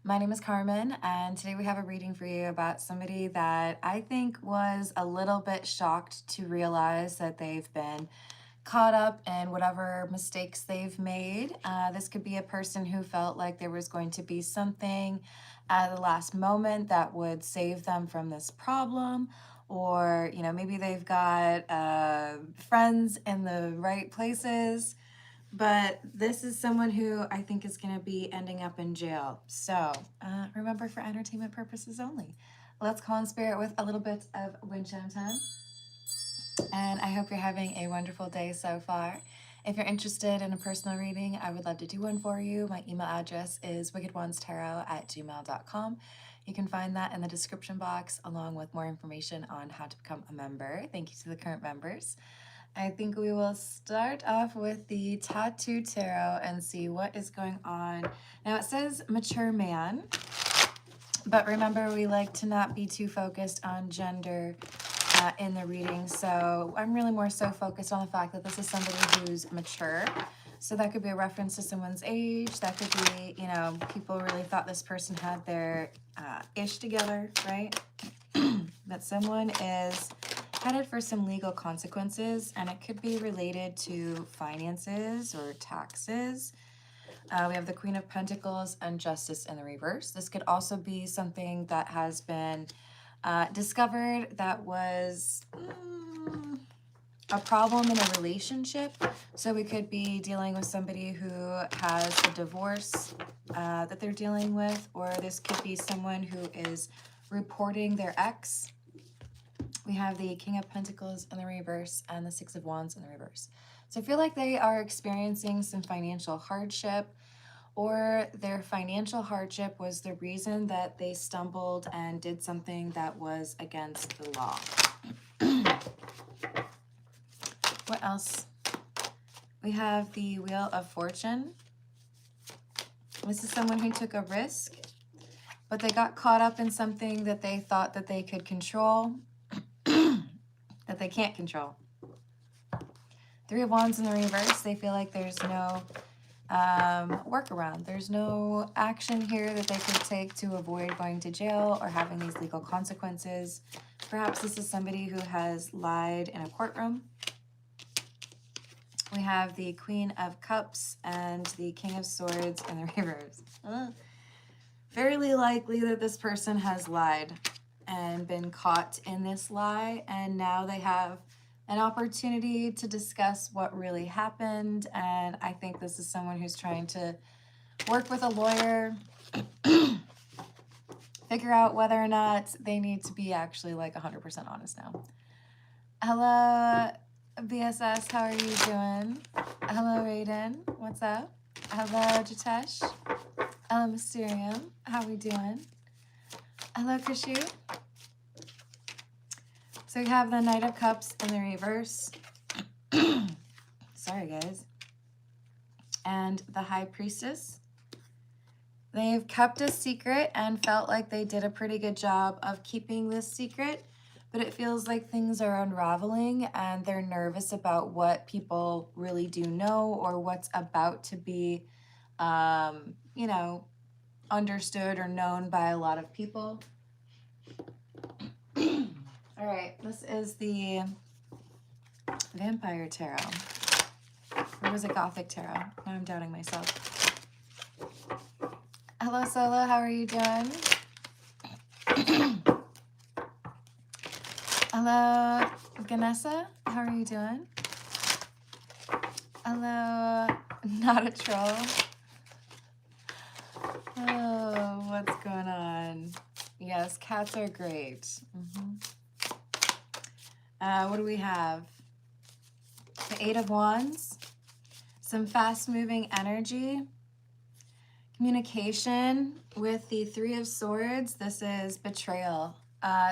My name is Carmen, and today we have a reading for you about somebody that I think was a little bit shocked to realize that they've been caught up in whatever mistakes they've made. This could be a person who felt like there was going to be something at the last moment that would save them from this problem. Or, maybe they've got friends in the right places, but this is someone who I think is going to be ending up in jail. So remember, for entertainment purposes only. Let's call in spirit with a little bit of wind chime time. And I hope you're having a wonderful day so far. If you're interested in a personal reading, I would love to do one for you. My email address is wickedonestarot@gmail.com. You can find that in the description box, along with more information on how to become a member. Thank you to the current members. I think we will start off with the Tattoo Tarot and see what is going on. Now it says mature man, but remember, we like to not be too focused on gender in the reading. So I'm really more so focused on the fact that this is somebody who's mature. So that could be a reference to someone's age. That could be, people really thought this person had their ish together, right? That someone is headed for some legal consequences, and it could be related to finances or taxes. We have the Queen of Pentacles and Justice in the reverse. This could also be something that has been discovered that was a problem in a relationship. So we could be dealing with somebody who has a divorce that they're dealing with, or this could be someone who is reporting their ex. We have the King of Pentacles in the reverse and the Six of Wands in the reverse. So I feel like they are experiencing some financial hardship, or their financial hardship was the reason that they stumbled and did something that was against the law. What else? We have the Wheel of Fortune. This is someone who took a risk, but they got caught up in something that they thought that they could control, that they can't control. Three of Wands in the reverse. They feel like there's no workaround. There's no action here that they could take to avoid going to jail or having these legal consequences. Perhaps this is somebody who has lied in a courtroom. We have the Queen of Cups and the King of Swords in the reverse. Fairly likely that this person has lied and been caught in this lie, and now they have an opportunity to discuss what really happened. And I think this is someone who's trying to work with a lawyer, figure out whether or not they need to be actually like 100% honest now. Hello, BSS, how are you doing? Hello, Raiden, what's up? Hello, Jitesh. Hello, Mysterium, how are we doing? Hello, Krishu. So we have the Knight of Cups in the reverse. Sorry, guys. And the High Priestess. They've kept a secret and felt like they did a pretty good job of keeping this secret, but it feels like things are unraveling and they're nervous about what people really do know, or what's about to be, understood or known by a lot of people. All right, this is the Vampire Tarot. Or was it Gothic Tarot? Now I'm doubting myself. Hello, Solo, how are you doing? Hello, Ganessa, how are you doing? Hello, not a troll. Oh, what's going on? Yes, cats are great. What do we have? The Eight of Wands. Some fast-moving energy. Communication with the Three of Swords. This is betrayal.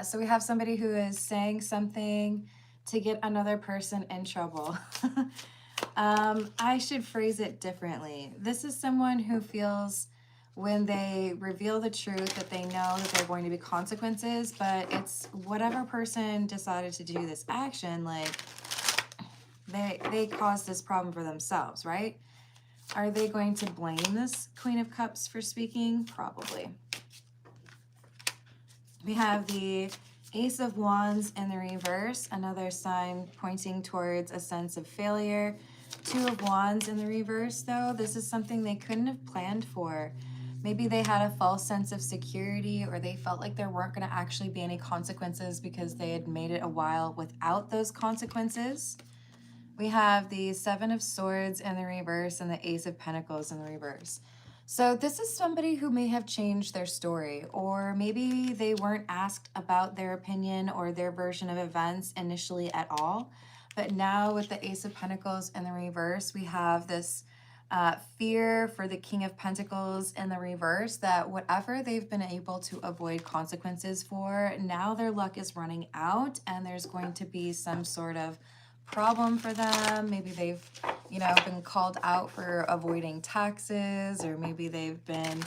So we have somebody who is saying something to get another person in trouble. I should phrase it differently. This is someone who feels, when they reveal the truth, that they know that there are going to be consequences, but it's whatever person decided to do this action, like they caused this problem for themselves, right? Are they going to blame this Queen of Cups for speaking? Probably. We have the Ace of Wands in the reverse, another sign pointing towards a sense of failure. Two of Wands in the reverse, though. This is something they couldn't have planned for. Maybe they had a false sense of security, or they felt like there weren't going to actually be any consequences because they had made it a while without those consequences. We have the Seven of Swords in the reverse and the Ace of Pentacles in the reverse. So this is somebody who may have changed their story, or maybe they weren't asked about their opinion or their version of events initially at all. But now with the Ace of Pentacles in the reverse, we have this fear for the King of Pentacles in the reverse, that whatever they've been able to avoid consequences for, now their luck is running out and there's going to be some sort of problem for them. Maybe they've, you know, been called out for avoiding taxes, or maybe they've been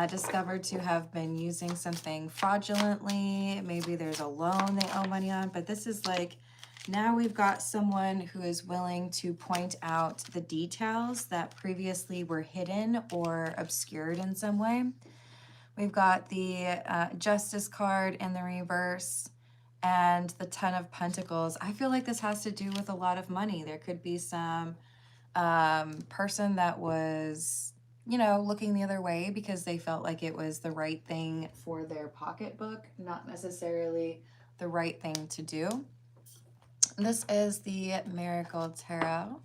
discovered to have been using something fraudulently. Maybe there's a loan they owe money on, but this is like, now we've got someone who is willing to point out the details that previously were hidden or obscured in some way. We've got the Justice card in the reverse and the Ten of Pentacles. I feel like this has to do with a lot of money. There could be some person that was, you know, looking the other way because they felt like it was the right thing for their pocketbook, not necessarily the right thing to do. This is the Miracle Tarot.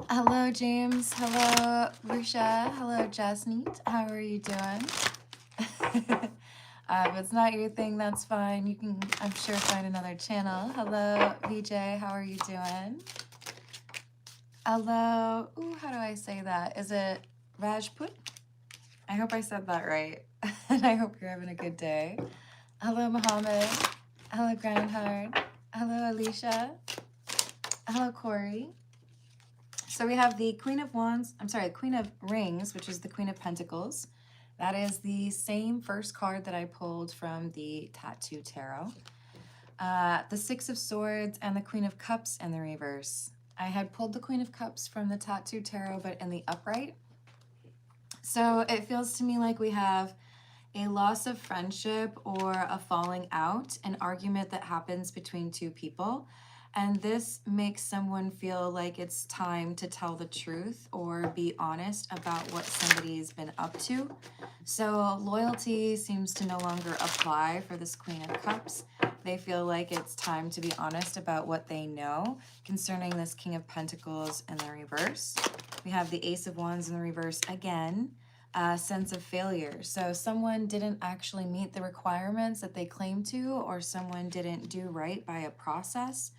Hello, James. Hello, Risha. Hello, Jasneet. How are you doing? If it's not your thing, that's fine. You can, I'm sure, find another channel. Hello, VJ. How are you doing? Hello. Ooh, how do I say that? Is it Rajput? I hope I said that right. And I hope you're having a good day. Hello, Mohammed. Hello, Grandhard. Hello, Alicia. Hello, Corey. So we have the Queen of Wands, I'm sorry, Queen of Rings, which is the Queen of Pentacles. That is the same first card that I pulled from the Tattoo Tarot. The Six of Swords and the Queen of Cups in the reverse. I had pulled the Queen of Cups from the Tattoo Tarot, but in the upright. So it feels to me like we have a loss of friendship or a falling out, an argument that happens between two people. And this makes someone feel like it's time to tell the truth or be honest about what somebody's been up to. So loyalty seems to no longer apply for this Queen of Cups. They feel like it's time to be honest about what they know concerning this King of Pentacles in the reverse. We have the Ace of Wands in the reverse again. Sense of failure. So someone didn't actually meet the requirements that they claim to, or someone didn't do right by a process.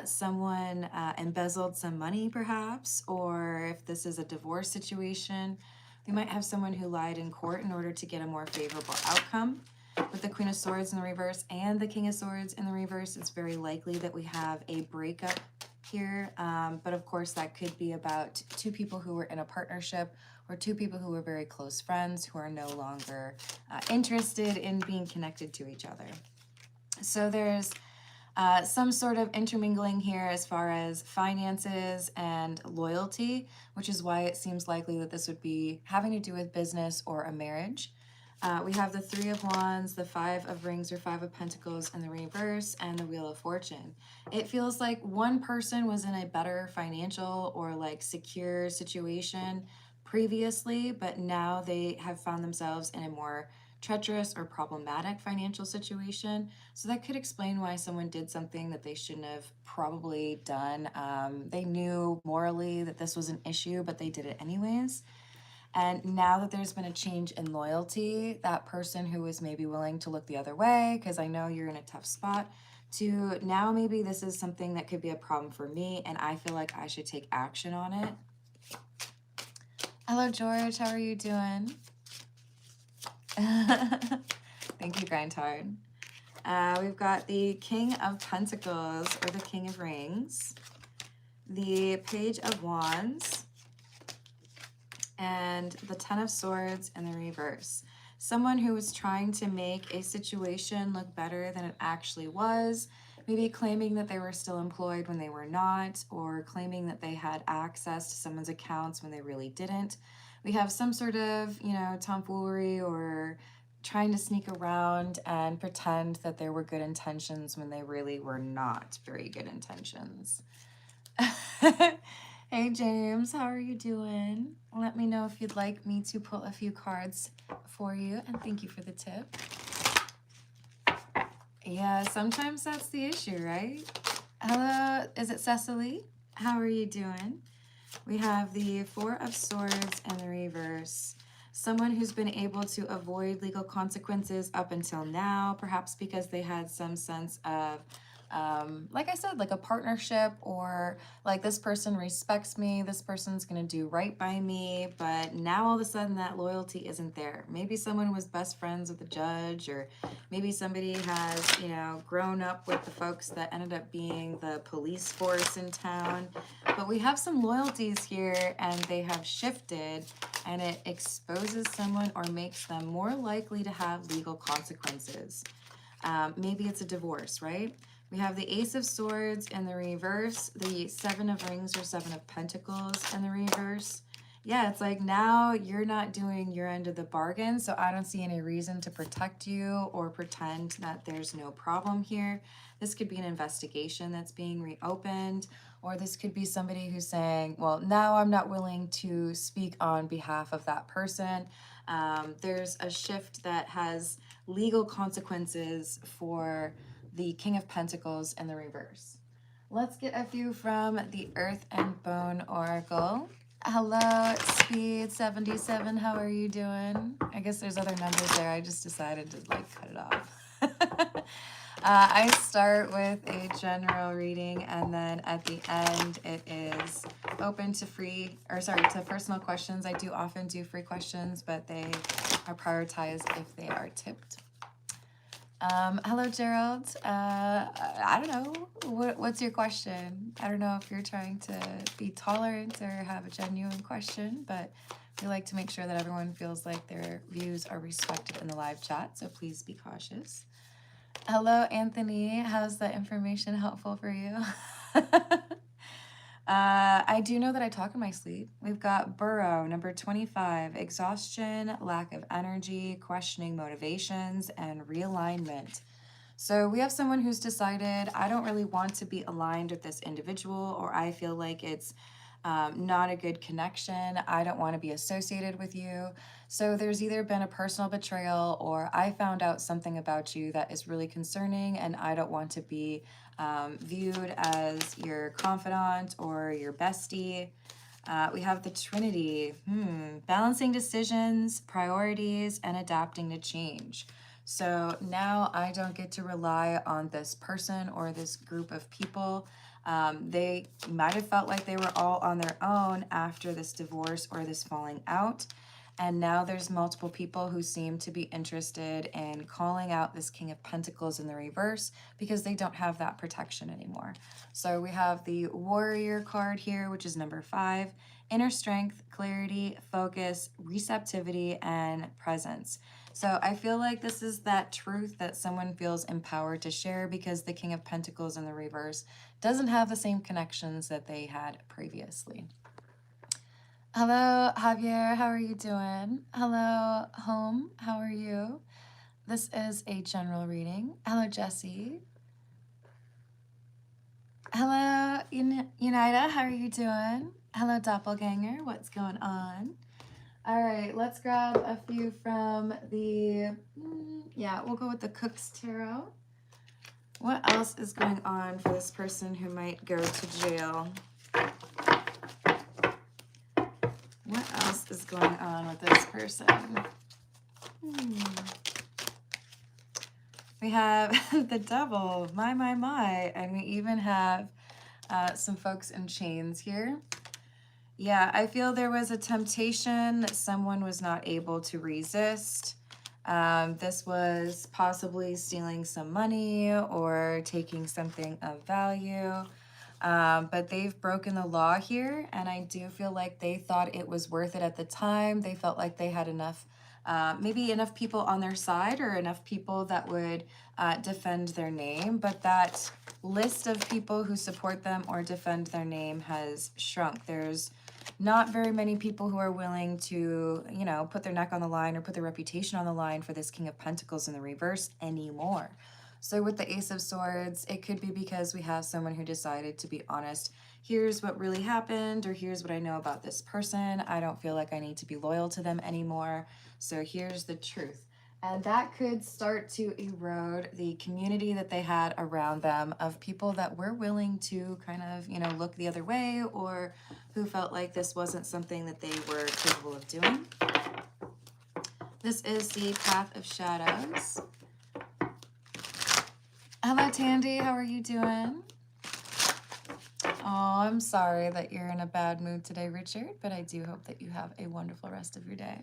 Someone embezzled some money perhaps, or if this is a divorce situation, we might have someone who lied in court in order to get a more favorable outcome. With the Queen of Swords in the reverse and the King of Swords in the reverse, it's very likely that we have a breakup here. But of course, that could be about two people who were in a partnership, or two people who were very close friends who are no longer interested in being connected to each other. So there's some sort of intermingling here as far as finances and loyalty, which is why it seems likely that this would be having to do with business or a marriage. We have the Three of Wands, the Five of Rings or Five of Pentacles in the reverse, and the Wheel of Fortune. It feels like one person was in a better financial or like secure situation previously, but now they have found themselves in a more treacherous or problematic financial situation. So that could explain why someone did something that they shouldn't have probably done. They knew morally that this was an issue, but they did it anyways. And now that there's been a change in loyalty, that person who was maybe willing to look the other way, because I know you're in a tough spot, to now maybe this is something that could be a problem for me and I feel like I should take action on it. Hello, George. How are you doing? Thank you, Grindhard. We've got the King of Pentacles or the King of Rings, the Page of Wands, and the Ten of Swords in the reverse. Someone who was trying to make a situation look better than it actually was. maybe claiming that they were still employed when they were not, or claiming that they had access to someone's accounts when they really didn't. We have some sort of, tomfoolery or trying to sneak around and pretend that there were good intentions when they really were not very good intentions. Hey James, how are you doing? Let me know if you'd like me to pull a few cards for you, and thank you for the tip. Yeah, sometimes that's the issue, right? Hello, is it Cecily? How are you doing? We have the Four of Swords in the reverse. Someone who's been able to avoid legal consequences up until now, perhaps because they had some sense of, like I said, like a partnership, or like this person respects me, this person's gonna do right by me, but now all of a sudden that loyalty isn't there. Maybe someone was best friends with the judge, or maybe somebody has, grown up with the folks that ended up being the police force in town. But we have some loyalties here, and they have shifted, and it exposes someone or makes them more likely to have legal consequences. Maybe it's a divorce, right? We have the Ace of Swords in the reverse, the Seven of Rings or Seven of Pentacles in the reverse. Yeah, it's like now you're not doing your end of the bargain, so I don't see any reason to protect you or pretend that there's no problem here. This could be an investigation that's being reopened, or this could be somebody who's saying, well, now I'm not willing to speak on behalf of that person. There's a shift that has legal consequences for the King of Pentacles in the reverse. Let's get a few from the Earth and Bone Oracle. Hello, Speed77, how are you doing? I guess there's other numbers there, I just decided to cut it off. I start with a general reading, and then at the end it is open to to personal questions. I do often do free questions, but they are prioritized if they are tipped. Hello, Gerald. I don't know. What's your question? I don't know if you're trying to be tolerant or have a genuine question, but we like to make sure that everyone feels like their views are respected in the live chat, so please be cautious. Hello, Anthony. How's that information helpful for you? I do know that I talk in my sleep. We've got Burrow, number 25, exhaustion, lack of energy, questioning motivations, and realignment. So we have someone who's decided, I don't really want to be aligned with this individual, or I feel like it's not a good connection. I don't want to be associated with you. So there's either been a personal betrayal, or I found out something about you that is really concerning, and I don't want to be viewed as your confidant or your bestie. We have the Trinity, balancing decisions, priorities, and adapting to change. So now I don't get to rely on this person or this group of people. They might have felt like they were all on their own after this divorce or this falling out. And now there's multiple people who seem to be interested in calling out this King of Pentacles in the reverse because they don't have that protection anymore. So we have the Warrior card here, which is number 5, inner strength, clarity, focus, receptivity, and presence. So I feel like this is that truth that someone feels empowered to share because the King of Pentacles in the reverse doesn't have the same connections that they had previously. Hello, Javier, how are you doing? Hello, Home, how are you? This is a general reading. Hello, Jesse. Hello, Unida, how are you doing? Hello, Doppelganger, what's going on? All right, let's grab a few from the, we'll go with the Cook's Tarot. What else is going on for this person who might go to jail? What else is going on with this person? We have the Devil, my, and we even have some folks in chains here. Yeah, I feel there was a temptation that someone was not able to resist. This was possibly stealing some money or taking something of value. But they've broken the law here, and I do feel like they thought it was worth it at the time. They felt like they had enough maybe enough people on their side or enough people that would defend their name, but that list of people who support them or defend their name has shrunk. There's not very many people who are willing to, you know, put their neck on the line or put their reputation on the line for this King of Pentacles in the reverse anymore. So with the Ace of Swords, it could be because we have someone who decided to be honest. Here's what really happened, or here's what I know about this person. I don't feel like I need to be loyal to them anymore. So here's the truth. And that could start to erode the community that they had around them of people that were willing to kind of, you know, look the other way, or who felt like this wasn't something that they were capable of doing. This is the Path of Shadows. Hello, Tandy. How are you doing? Oh, I'm sorry that you're in a bad mood today, Richard, but I do hope that you have a wonderful rest of your day.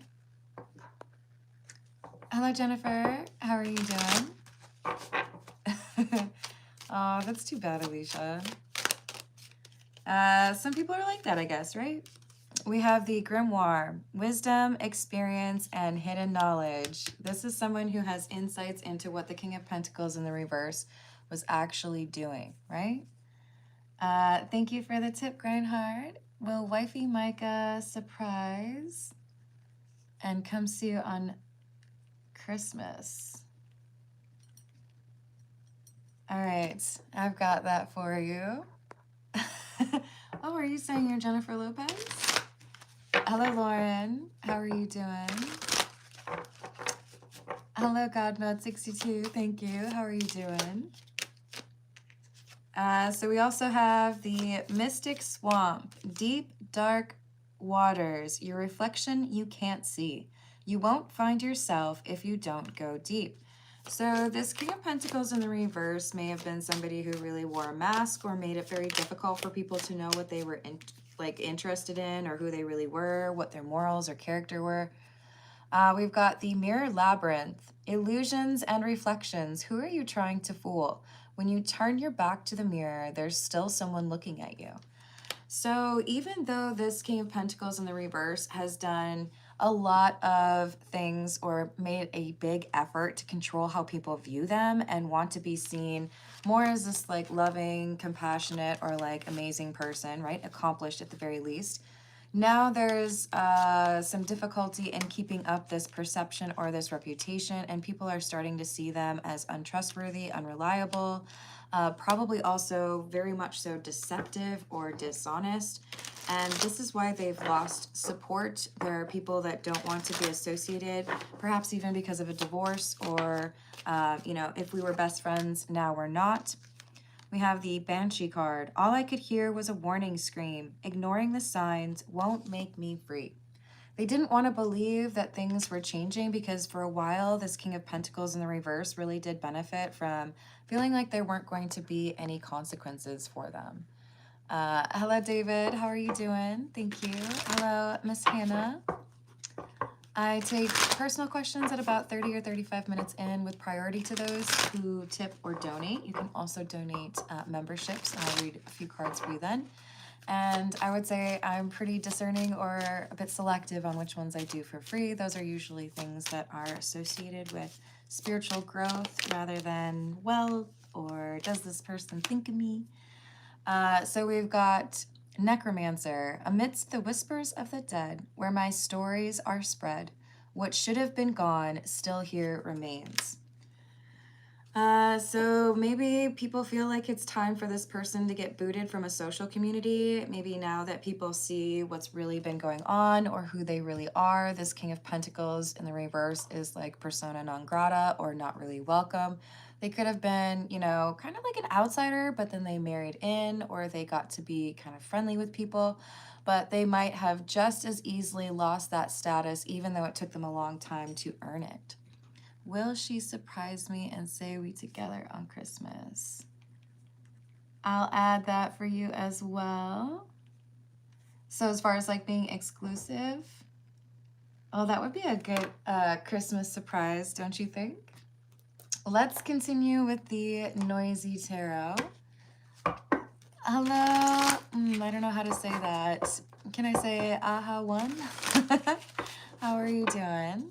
Hello, Jennifer. How are you doing? Oh, that's too bad, Alicia. Some people are like that, I guess, right? We have the Grimoire, wisdom, experience, and hidden knowledge. This is someone who has insights into what the King of Pentacles in the reverse was actually doing, right? Thank you for the tip, Grindhard. Will wifey Micah surprise and come see you on Christmas? All right, I've got that for you. Oh, are you saying you're Jennifer Lopez? Hello, Lauren. How are you doing? Hello, Godmode62. Thank you. How are you doing? So we also have the Mystic Swamp. Deep, dark waters. Your reflection you can't see. You won't find yourself if you don't go deep. So this King of Pentacles in the reverse may have been somebody who really wore a mask or made it very difficult for people to know what they were interested in, or who they really were, what their morals or character were. We've got the Mirror Labyrinth. Illusions and reflections. Who are you trying to fool? When you turn your back to the mirror, there's still someone looking at you. So even though this King of Pentacles in the reverse has done a lot of things or made a big effort to control how people view them and want to be seen more as this like loving, compassionate, or like amazing person, right? Accomplished at the very least. Now there's some difficulty in keeping up this perception or this reputation, and people are starting to see them as untrustworthy, unreliable, probably also very much so deceptive or dishonest. And this is why they've lost support. There are people that don't want to be associated, perhaps even because of a divorce, or, you know, if we were best friends, now we're not. We have the Banshee card. All I could hear was a warning scream. Ignoring the signs won't make me free. They didn't want to believe that things were changing, because for a while, this King of Pentacles in the reverse really did benefit from feeling like there weren't going to be any consequences for them. Hello, David. How are you doing? Thank you. Hello, Miss Hannah. I take personal questions at about 30 or 35 minutes in, with priority to those who tip or donate. You can also donate memberships, and I'll read a few cards for you then. And I would say I'm pretty discerning or a bit selective on which ones I do for free. Those are usually things that are associated with spiritual growth rather than wealth or does this person think of me? So we've got Necromancer. Amidst the whispers of the dead, where my stories are spread, what should have been gone still here remains. So maybe people feel like it's time for this person to get booted from a social community. Maybe now that people see what's really been going on or who they really are, this King of Pentacles in the reverse is like persona non grata or not really welcome. They could have been, you know, kind of like an outsider, but then they married in, or they got to be kind of friendly with people, but they might have just as easily lost that status, even though it took them a long time to earn it. Will she surprise me and say we together on Christmas? I'll add that for you as well. So as far as like being exclusive, oh, that would be a good Christmas surprise, don't you think? Let's continue with the Noisy Tarot. Hello. I don't know how to say that. Can I say aha one? How are you doing?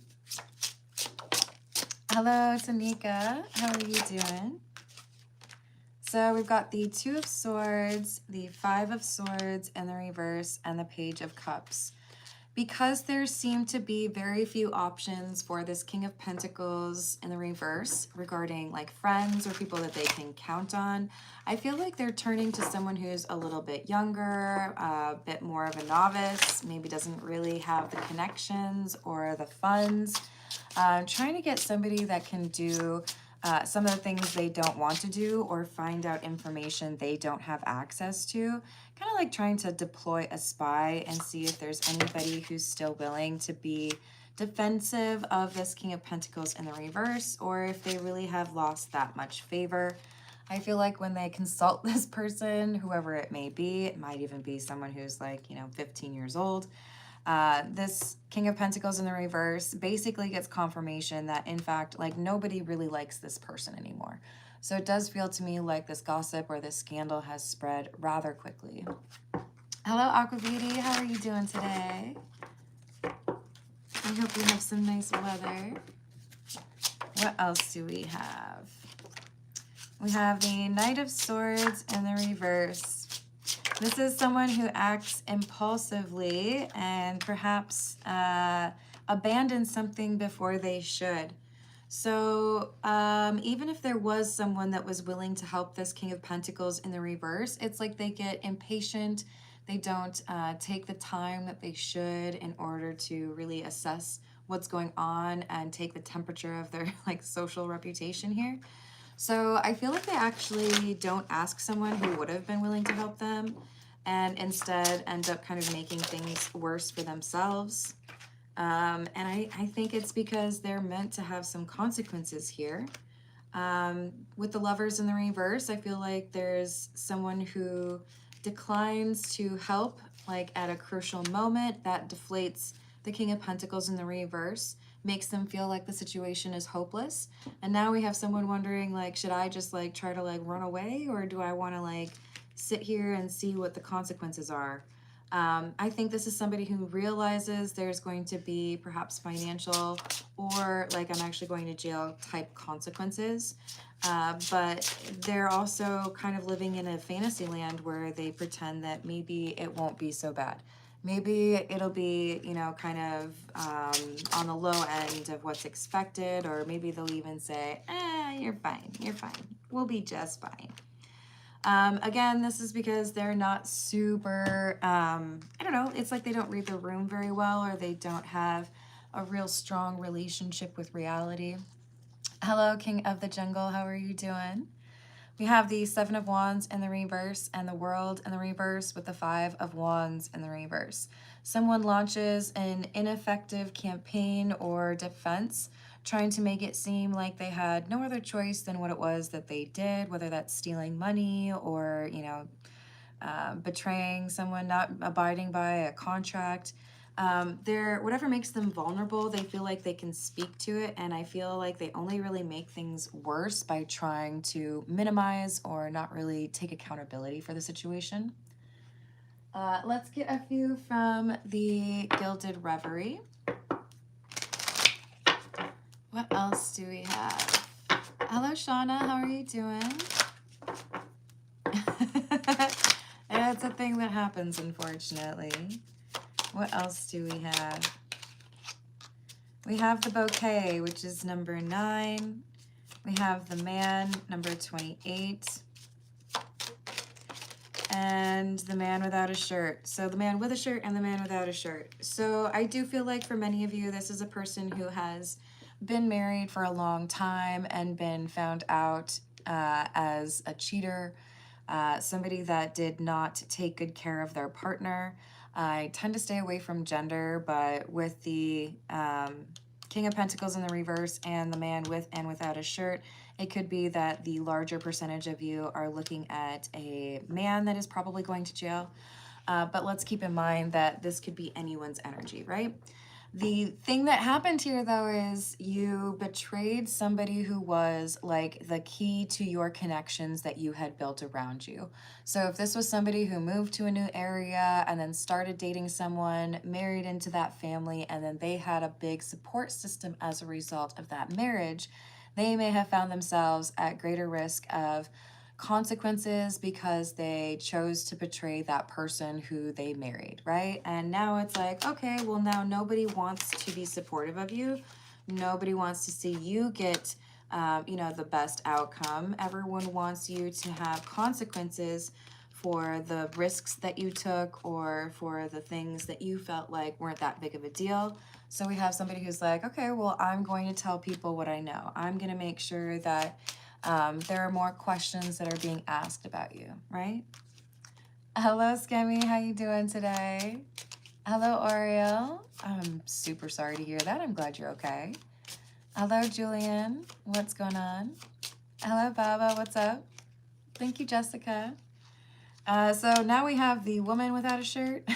Hello, Tanika. How are you doing? So we've got the Two of Swords, the Five of Swords in the reverse, and the Page of Cups. Because there seem to be very few options for this King of Pentacles in the reverse regarding like friends or people that they can count on, I feel like they're turning to someone who's a little bit younger, a bit more of a novice, maybe doesn't really have the connections or the funds. Trying to get somebody that can do some of the things they don't want to do or find out information they don't have access to. Kind of like trying to deploy a spy and see if there's anybody who's still willing to be defensive of this King of Pentacles in the reverse, or if they really have lost that much favor. I feel like when they consult this person, whoever it may be, it might even be someone who's like, 15 years old. This King of Pentacles in the reverse basically gets confirmation that, in fact, like nobody really likes this person anymore. So it does feel to me like this gossip or this scandal has spread rather quickly. Hello, Aquaviti. How are you doing today? I hope you have some nice weather. What else do we have? We have the Knight of Swords in the reverse. This is someone who acts impulsively and perhaps abandons something before they should. So even if there was someone that was willing to help this King of Pentacles in the reverse, it's like they get impatient. They don't take the time that they should in order to really assess what's going on and take the temperature of their like social reputation here. So I feel like they actually don't ask someone who would have been willing to help them and instead end up kind of making things worse for themselves. And I think it's because they're meant to have some consequences here. With the Lovers in the reverse, I feel like there's someone who declines to help like at a crucial moment that deflates the King of Pentacles in the reverse, makes them feel like the situation is hopeless. And now we have someone wondering like, should I just like try to like run away, or do I want to like sit here and see what the consequences are? I think this is somebody who realizes there's going to be perhaps financial or like I'm actually going to jail type consequences. But they're also kind of living in a fantasy land where they pretend that maybe it won't be so bad. Maybe it'll be, kind of on the low end of what's expected, or maybe they'll even say, you're fine, we'll be just fine. Again, this is because they're not super, I don't know, it's like they don't read the room very well, or they don't have a real strong relationship with reality. Hello, King of the Jungle, how are you doing? We have the Seven of Wands in the reverse and the World in the reverse with the Five of Wands in the reverse. Someone launches an ineffective campaign or defense, trying to make it seem like they had no other choice than what it was that they did, whether that's stealing money or, betraying someone, not abiding by a contract. Whatever makes them vulnerable, they feel like they can speak to it, and I feel like they only really make things worse by trying to minimize or not really take accountability for the situation. Let's get a few from the Gilded Reverie. What else do we have? Hello, Shauna. How are you doing? It's a thing that happens, unfortunately. What else do we have? We have the Bouquet, which is number 9. We have the Man, number 28. And the Man Without a Shirt. So the Man with a shirt and the Man without a shirt. So I do feel like for many of you, this is a person who has been married for a long time and been found out as a cheater, somebody that did not take good care of their partner. I tend to stay away from gender, but with the King of Pentacles in the reverse and the Man with and without a shirt, it could be that the larger percentage of you are looking at a man that is probably going to jail. But let's keep in mind that this could be anyone's energy, right? The thing that happened here, though, is you betrayed somebody who was like the key to your connections that you had built around you. So if this was somebody who moved to a new area and then started dating someone, married into that family, and then they had a big support system as a result of that marriage, they may have found themselves at greater risk of consequences because they chose to betray that person who they married, right? And now it's like, okay, well, now nobody wants to be supportive of you. Nobody wants to see you get, the best outcome. Everyone wants you to have consequences for the risks that you took or for the things that you felt like weren't that big of a deal. So we have somebody who's like, okay, well, I'm going to tell people what I know. I'm going to make sure that there are more questions that are being asked about you, right? Hello, Skemmy. How you doing today? Hello, Oriel. I'm super sorry to hear that. I'm glad you're okay. Hello, Julian. What's going on? Hello, Baba. What's up? Thank you, Jessica. So now we have the woman without a shirt.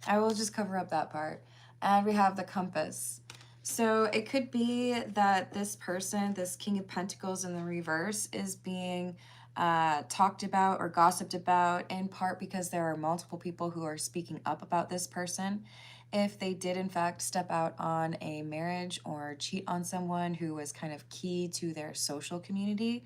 I will just cover up that part. And we have the compass. So it could be that this person, this King of Pentacles in the reverse, is being talked about or gossiped about in part because there are multiple people who are speaking up about this person. If they did in fact step out on a marriage or cheat on someone who was kind of key to their social community,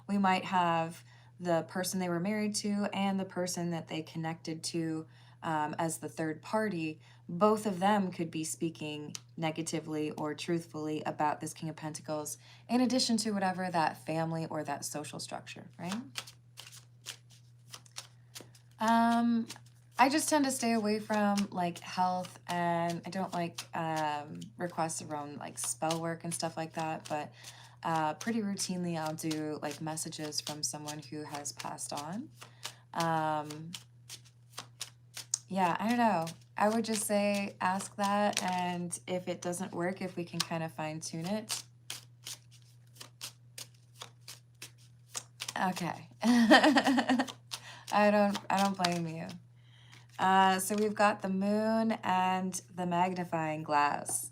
we might have the person they were married to and the person that they connected to as the third party. Both of them could be speaking negatively or truthfully about this King of Pentacles, in addition to whatever that family or that social structure, right? I just tend to stay away from like health, and I don't like requests around like spell work and stuff like that, but pretty routinely I'll do like messages from someone who has passed on. Yeah, I don't know. I would just say ask that, and if it doesn't work, if we can kind of fine tune it. Okay. I don't blame you. So we've got the moon and the magnifying glass.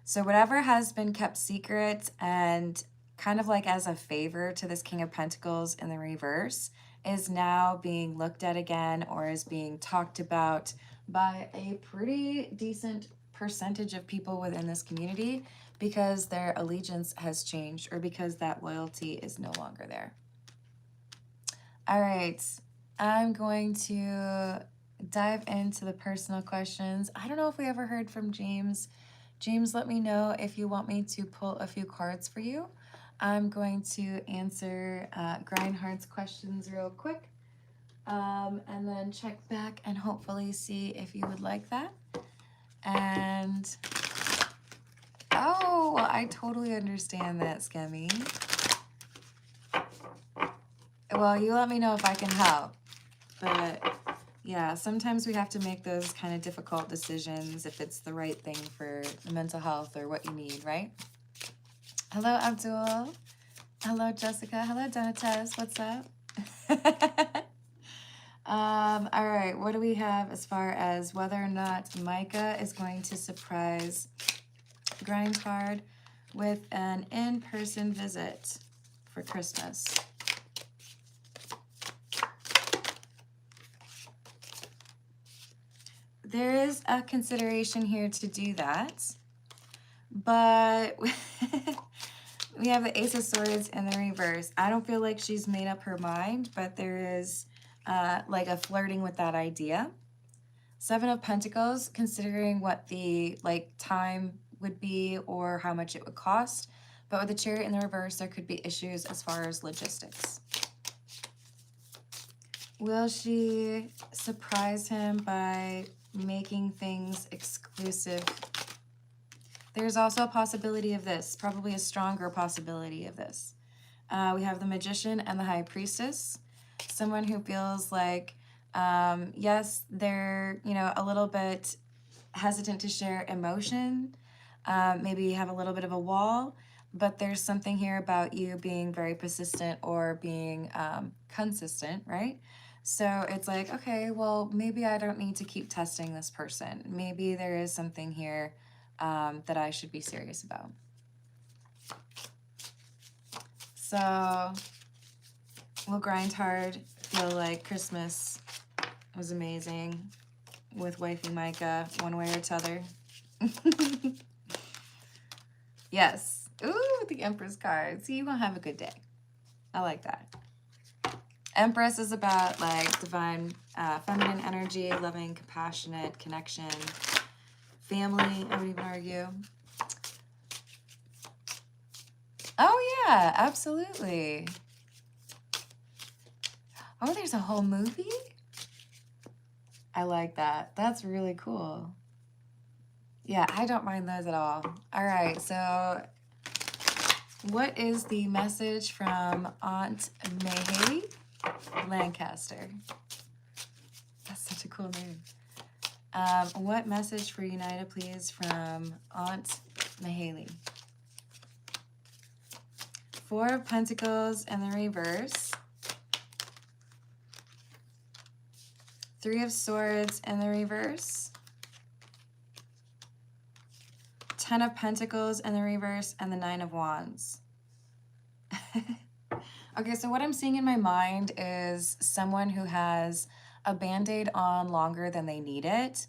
So whatever has been kept secret and kind of like as a favor to this King of Pentacles in the reverse is now being looked at again or is being talked about by a pretty decent percentage of people within this community because their allegiance has changed or because that loyalty is no longer there. All right, I'm going to dive into the personal questions. I don't know if we ever heard from James. James, let me know if you want me to pull a few cards for you. I'm going to answer Grindhart's questions real quick and then check back and hopefully see if you would like that. And, oh, I totally understand that, Skemmy. Well, you let me know if I can help. But yeah, sometimes we have to make those kind of difficult decisions if it's the right thing for mental health or what you need, right? Hello, Abdul. Hello, Jessica. Hello, Donates. What's up? All right, what do we have as far as whether or not Micah is going to surprise Grindhard with an in-person visit for Christmas? There is a consideration here to do that, but we have the Ace of Swords in the reverse. I don't feel like she's made up her mind, but there is like a flirting with that idea. Seven of Pentacles, considering what the like time would be or how much it would cost. But with the Chariot in the reverse, there could be issues as far as logistics. Will she surprise him by making things exclusive? There's also a possibility of this, probably a stronger possibility of this. We have the Magician and the High Priestess. Someone who feels like, yes, they're, a little bit hesitant to share emotion. Maybe have a little bit of a wall, but there's something here about you being very persistent or being consistent, right? So it's like, okay, well, maybe I don't need to keep testing this person. Maybe there is something here that I should be serious about. So we'll grind hard, feel like Christmas was amazing with wifey Micah, one way or t'other. Yes. Ooh, the Empress card. See, you're going to have a good day. I like that. Empress is about like divine feminine energy, loving, compassionate, connection, family, I would even argue. Oh yeah, absolutely. Oh, there's a whole movie? I like that. That's really cool. Yeah, I don't mind those at all. All right, so what is the message from Aunt May Lancaster? That's such a cool name. What message for United, please, from Aunt Mahaley? Four of Pentacles in the reverse. Three of Swords in the reverse. 10 of Pentacles in the reverse, and the 9 of Wands. Okay, so what I'm seeing in my mind is someone who has a Band-Aid on longer than they need it,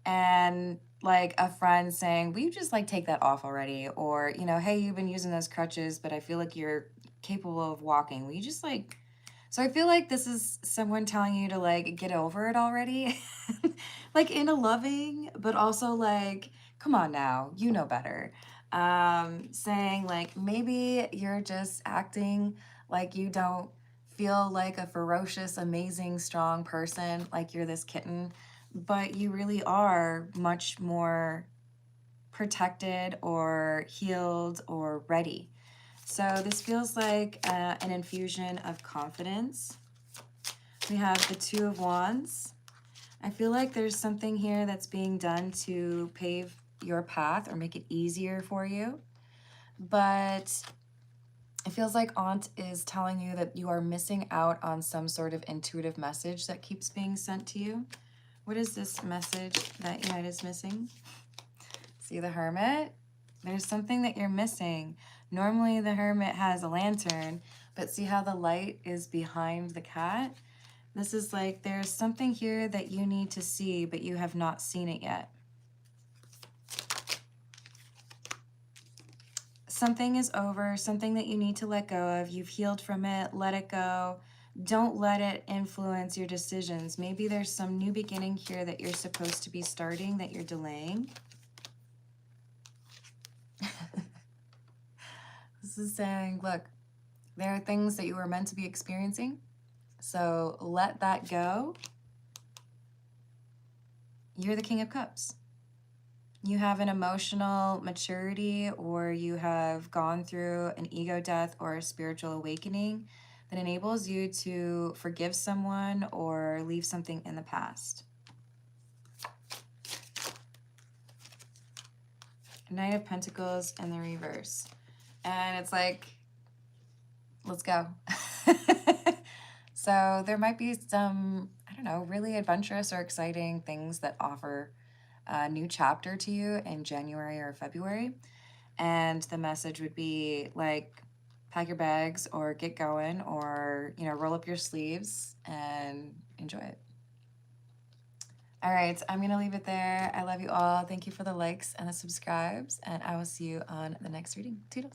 and like a friend saying, will you just like take that off already? Or, you know, hey, you've been using those crutches, but I feel like you're capable of walking. Will you just like... So I feel like this is someone telling you to like get over it already. Like in a loving, but also like, come on now, you know better. Saying like, maybe you're just acting like you don't feel like a ferocious, amazing, strong person, like you're this kitten, but you really are much more protected or healed or ready. So this feels like an infusion of confidence. We have the Two of Wands. I feel like there's something here that's being done to pave your path or make it easier for you. But it feels like Aunt is telling you that you are missing out on some sort of intuitive message that keeps being sent to you. What is this message that United is missing? See the Hermit? There's something that you're missing. Normally the Hermit has a lantern, but see how the light is behind the cat? This is like there's something here that you need to see, but you have not seen it yet. Something is over, something that you need to let go of. You've healed from it, let it go. Don't let it influence your decisions. Maybe there's some new beginning here that you're supposed to be starting that you're delaying. This is saying, look, there are things that you were meant to be experiencing, so let that go. You're the King of Cups. You have an emotional maturity, or you have gone through an ego death or a spiritual awakening that enables you to forgive someone or leave something in the past. Knight of Pentacles in the reverse. And it's like, let's go. So there might be some, I don't know, really adventurous or exciting things that offer a new chapter to you in January or February. And the message would be like, pack your bags or get going, or, you know, roll up your sleeves and enjoy it. All right, I'm going to leave it there. I love you all. Thank you for the likes and the subscribes, and I will see you on the next reading. Toodles.